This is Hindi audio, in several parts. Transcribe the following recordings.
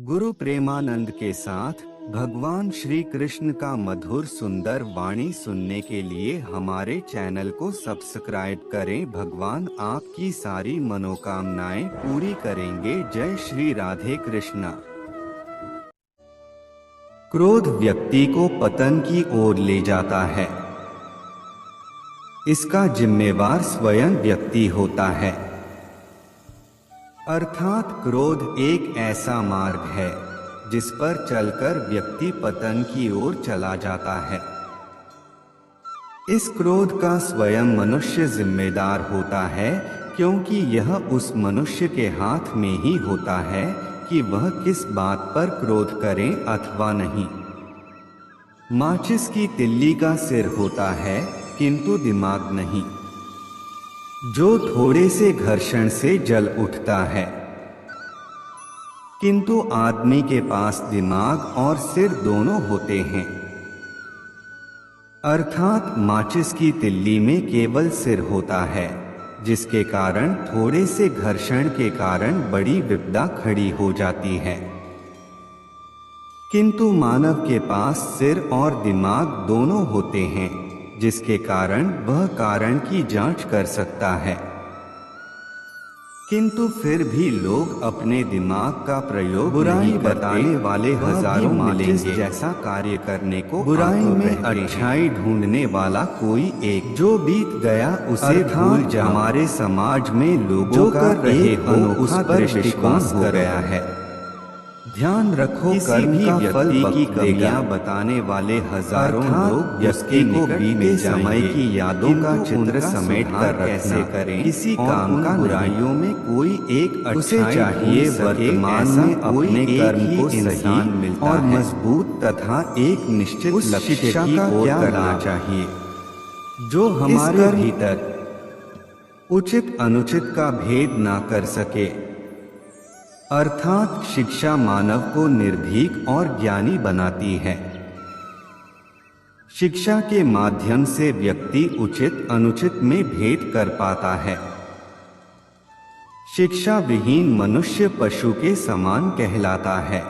गुरु प्रेमानंद के साथ भगवान श्री कृष्ण का मधुर सुंदर वाणी सुनने के लिए हमारे चैनल को सब्सक्राइब करें। भगवान आपकी सारी मनोकामनाएं पूरी करेंगे। जय श्री राधे कृष्णा। क्रोध व्यक्ति को पतन की ओर ले जाता है। इसका जिम्मेवार स्वयं व्यक्ति होता है। अर्थात क्रोध एक ऐसा मार्ग है जिस पर चलकर व्यक्ति पतन की ओर चला जाता है। इस क्रोध का स्वयं मनुष्य जिम्मेदार होता है, क्योंकि यह उस मनुष्य के हाथ में ही होता है कि वह किस बात पर क्रोध करे अथवा नहीं। माचिस की तिल्ली का सिर होता है किंतु दिमाग नहीं, जो थोड़े से घर्षण से जल उठता है। किंतु आदमी के पास दिमाग और सिर दोनों होते हैं। अर्थात माचिस की तिल्ली में केवल सिर होता है, जिसके कारण थोड़े से घर्षण के कारण बड़ी विपदा खड़ी हो जाती है। किंतु मानव के पास सिर और दिमाग दोनों होते हैं, जिसके कारण वह कारण की जांच कर सकता है। किंतु फिर भी लोग अपने दिमाग का प्रयोग बुराई बताने वाले हजारों मिलेंगे जैसा कार्य करने को, बुराई में अच्छाई ढूंढने वाला कोई एक जो बीत गया उसे भूल जा। हमारे समाज में लोगों का रहे अनोखा दृष्टिकोण हो गया है। ध्यान रखो, कर्म का फल की कमियां बताने वाले हजारों लोग उसके को बीते समय की यादों का चित्र समेट कर कैसे करें। किसी काम का बुराइयों में कोई एक अच्छाई चाहिए। वर्तमान में अपने कर्म को इंसान मिलता और मजबूत तथा एक निश्चित लक्ष्य की ओर करना चाहिए, जो हमारे भीतर उचित अनुचित का भेद ना कर सके। अर्थात शिक्षा मानव को निर्भीक और ज्ञानी बनाती है। शिक्षा के माध्यम से व्यक्ति उचित अनुचित में भेद कर पाता है। शिक्षा विहीन मनुष्य पशु के समान कहलाता है।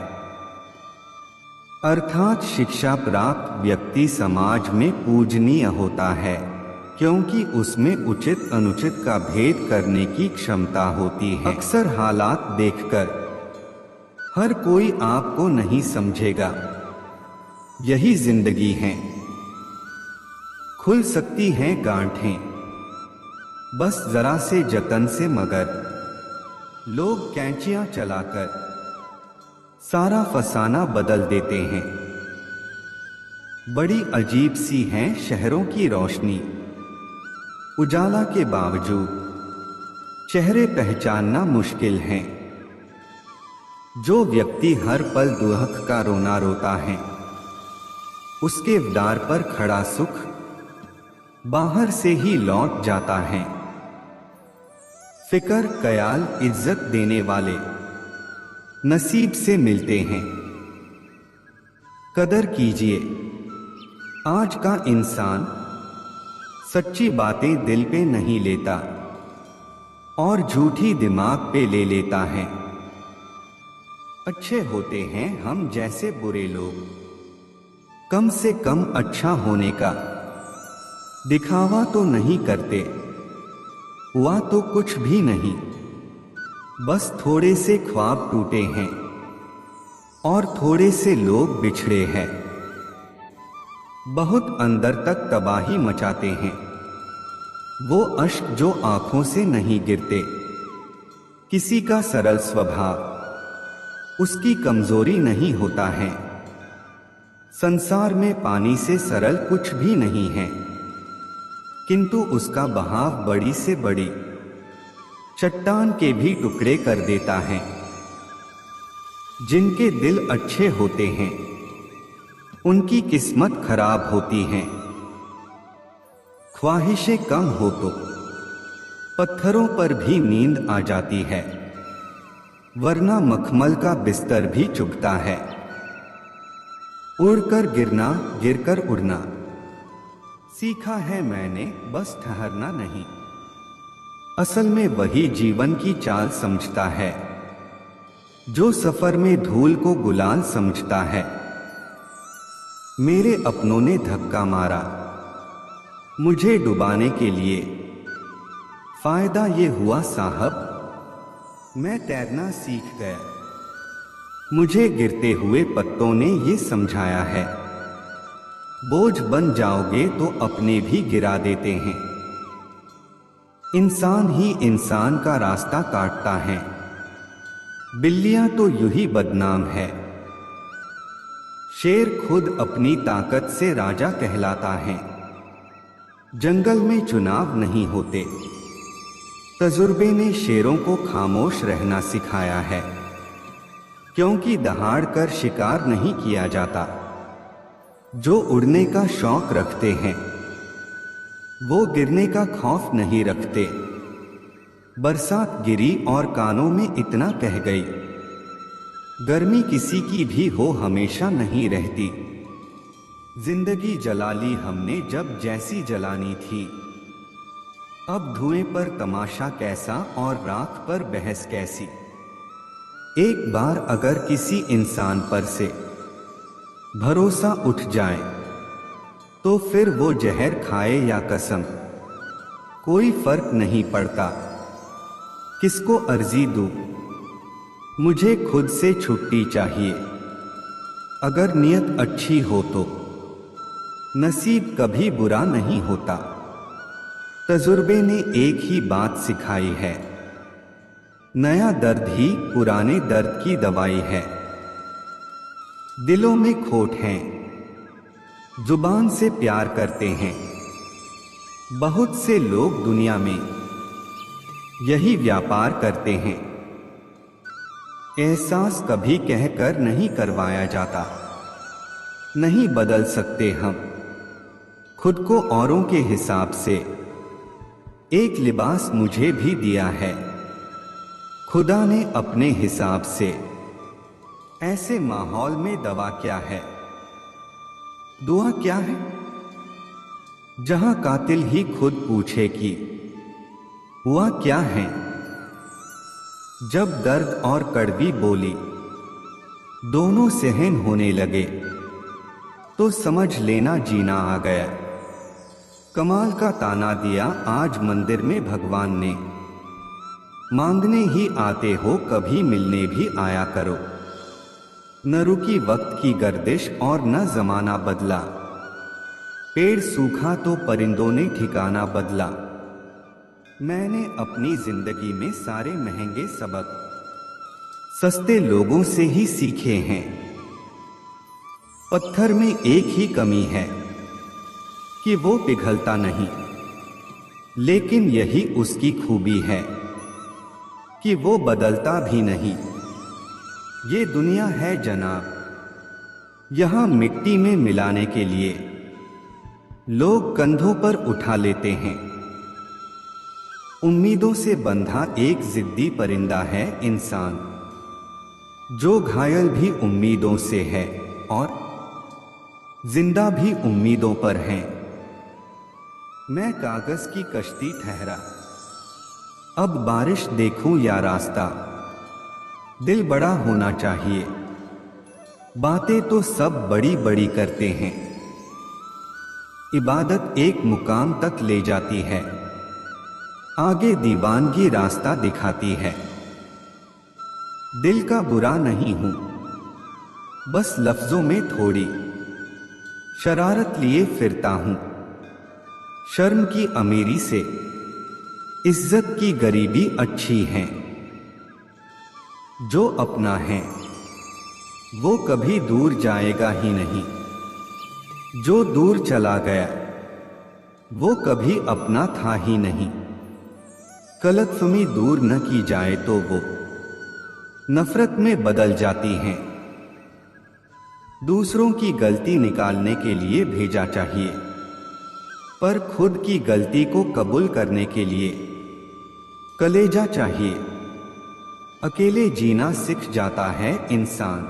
अर्थात शिक्षा प्राप्त व्यक्ति समाज में पूजनीय होता है, क्योंकि उसमें उचित अनुचित का भेद करने की क्षमता होती है। अक्सर हालात देखकर हर कोई आपको नहीं समझेगा। यही जिंदगी है। खुल सकती हैं गांठें बस जरा से जतन से, मगर लोग कैंचियां चलाकर सारा फसाना बदल देते हैं। बड़ी अजीब सी है शहरों की रोशनी। उजाला के बावजूद चेहरे पहचानना मुश्किल है। जो व्यक्ति हर पल दुख का रोना रोता है, उसके द्वार पर खड़ा सुख बाहर से ही लौट जाता है। फिकर ख्याल इज्जत देने वाले नसीब से मिलते हैं। कदर कीजिए। आज का इंसान सच्ची बातें दिल पे नहीं लेता और झूठी दिमाग पे ले लेता है। अच्छे होते हैं हम जैसे बुरे लोग, कम से कम अच्छा होने का दिखावा तो नहीं करते। हुआ तो कुछ भी नहीं, बस थोड़े से ख्वाब टूटे हैं और थोड़े से लोग बिछड़े हैं। बहुत अंदर तक तबाही मचाते हैं वो अश्क जो आंखों से नहीं गिरते। किसी का सरल स्वभाव उसकी कमजोरी नहीं होता है। संसार में पानी से सरल कुछ भी नहीं है, किंतु उसका बहाव बड़ी से बड़ी चट्टान के भी टुकड़े कर देता है। जिनके दिल अच्छे होते हैं उनकी किस्मत खराब होती है। ख्वाहिशें कम हो तो पत्थरों पर भी नींद आ जाती है, वरना मखमल का बिस्तर भी चुभता है। उड़कर गिरना गिरकर उड़ना सीखा है मैंने, बस ठहरना नहीं। असल में वही जीवन की चाल समझता है जो सफर में धूल को गुलाल समझता है। मेरे अपनों ने धक्का मारा मुझे डुबाने के लिए। फायदा ये हुआ साहब, मैं तैरना सीख गया। मुझे गिरते हुए पत्तों ने ये समझाया है, बोझ बन जाओगे तो अपने भी गिरा देते हैं। इंसान ही इंसान का रास्ता काटता है, बिल्लियां तो यूं ही बदनाम है। शेर खुद अपनी ताकत से राजा कहलाता है। जंगल में चुनाव नहीं होते, तजुर्बे ने शेरों को खामोश रहना सिखाया है, क्योंकि दहाड़ कर शिकार नहीं किया जाता। जो उड़ने का शौक रखते हैं वो गिरने का खौफ नहीं रखते। बरसात गिरी और कानों में इतना कह गई, गर्मी किसी की भी हो हमेशा नहीं रहती। जिंदगी जला ली हमने जब जैसी जलानी थी। अब धुएं पर तमाशा कैसा और राख पर बहस कैसी। एक बार अगर किसी इंसान पर से भरोसा उठ जाए तो फिर वो जहर खाए या कसम, कोई फर्क नहीं पड़ता। किसको अर्जी दूं, मुझे खुद से छुट्टी चाहिए। अगर नियत अच्छी हो तो नसीब कभी बुरा नहीं होता। तजुर्बे ने एक ही बात सिखाई है, नया दर्द ही पुराने दर्द की दवाई है। दिलों में खोट है, जुबान से प्यार करते हैं बहुत से लोग दुनिया में, यही व्यापार करते हैं। एहसास कभी कहकर नहीं करवाया जाता। नहीं बदल सकते हम खुद को औरों के हिसाब से। एक लिबास मुझे भी दिया है खुदा ने अपने हिसाब से। ऐसे माहौल में दवा क्या है, दुआ क्या है, जहां कातिल ही खुद पूछे कि हुआ क्या है। जब दर्द और कड़वी बोली दोनों सहन होने लगे तो समझ लेना जीना आ गया। कमाल का ताना दिया आज मंदिर में भगवान ने, मांगने ही आते हो कभी मिलने भी आया करो। न रुकी वक्त की गर्दिश और न जमाना बदला। पेड़ सूखा तो परिंदों ने ठिकाना बदला। मैंने अपनी जिंदगी में सारे महंगे सबक सस्ते लोगों से ही सीखे हैं। पत्थर में एक ही कमी है कि वो पिघलता नहीं, लेकिन यही उसकी खूबी है कि वो बदलता भी नहीं। ये दुनिया है जनाब, यहां मिट्टी में मिलाने के लिए लोग कंधों पर उठा लेते हैं। उम्मीदों से बंधा एक जिद्दी परिंदा है इंसान, जो घायल भी उम्मीदों से है और जिंदा भी उम्मीदों पर है। मैं कागज की कश्ती ठहरा, अब बारिश देखूं या रास्ता। दिल बड़ा होना चाहिए, बातें तो सब बड़ी बड़ी करते हैं। इबादत एक मुकाम तक ले जाती है, आगे दीवानगी रास्ता दिखाती है। दिल का बुरा नहीं हूं, बस लफ्जों में थोड़ी शरारत लिए फिरता हूं। शर्म की अमीरी से इज्जत की गरीबी अच्छी है। जो अपना है वो कभी दूर जाएगा ही नहीं, जो दूर चला गया वो कभी अपना था ही नहीं। गलतफहमी दूर न की जाए तो वो नफरत में बदल जाती हैं। दूसरों की गलती निकालने के लिए भेजा चाहिए, पर खुद की गलती को कबूल करने के लिए कलेजा चाहिए। अकेले जीना सीख जाता है इंसान,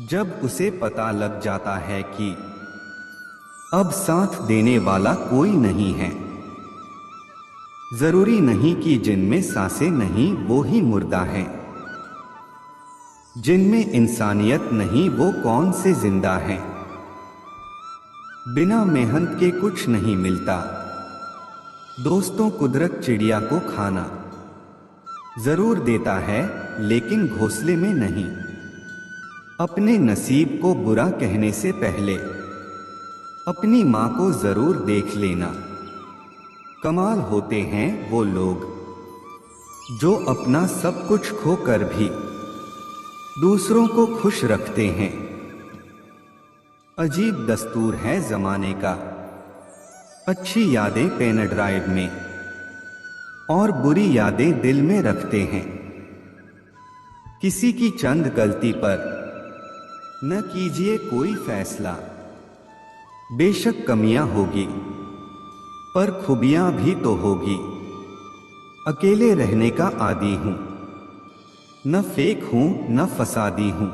जब उसे पता लग जाता है कि अब साथ देने वाला कोई नहीं है। जरूरी नहीं कि जिनमें सांसें नहीं वो ही मुर्दा हैं। जिनमें इंसानियत नहीं वो कौन से जिंदा हैं। बिना मेहनत के कुछ नहीं मिलता। दोस्तों, कुदरत चिड़िया को खाना जरूर देता है, लेकिन घोंसले में नहीं। अपने नसीब को बुरा कहने से पहले अपनी माँ को जरूर देख लेना। कमाल होते हैं वो लोग जो अपना सब कुछ खोकर भी दूसरों को खुश रखते हैं। अजीब दस्तूर है जमाने का, अच्छी यादें पेन ड्राइव में और बुरी यादें दिल में रखते हैं। किसी की चंद गलती पर न कीजिए कोई फैसला। बेशक कमियां होगी पर खूबियां भी तो होगी। अकेले रहने का आदी हूं, न फेक हूं न फसादी हूं।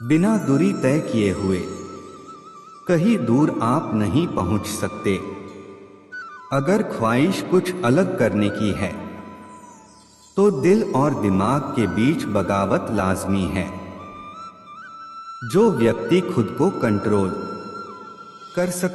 बिना दूरी तय किए हुए कहीं दूर आप नहीं पहुंच सकते। अगर ख्वाहिश कुछ अलग करने की है तो दिल और दिमाग के बीच बगावत लाजमी है। जो व्यक्ति खुद को कंट्रोल कर सकता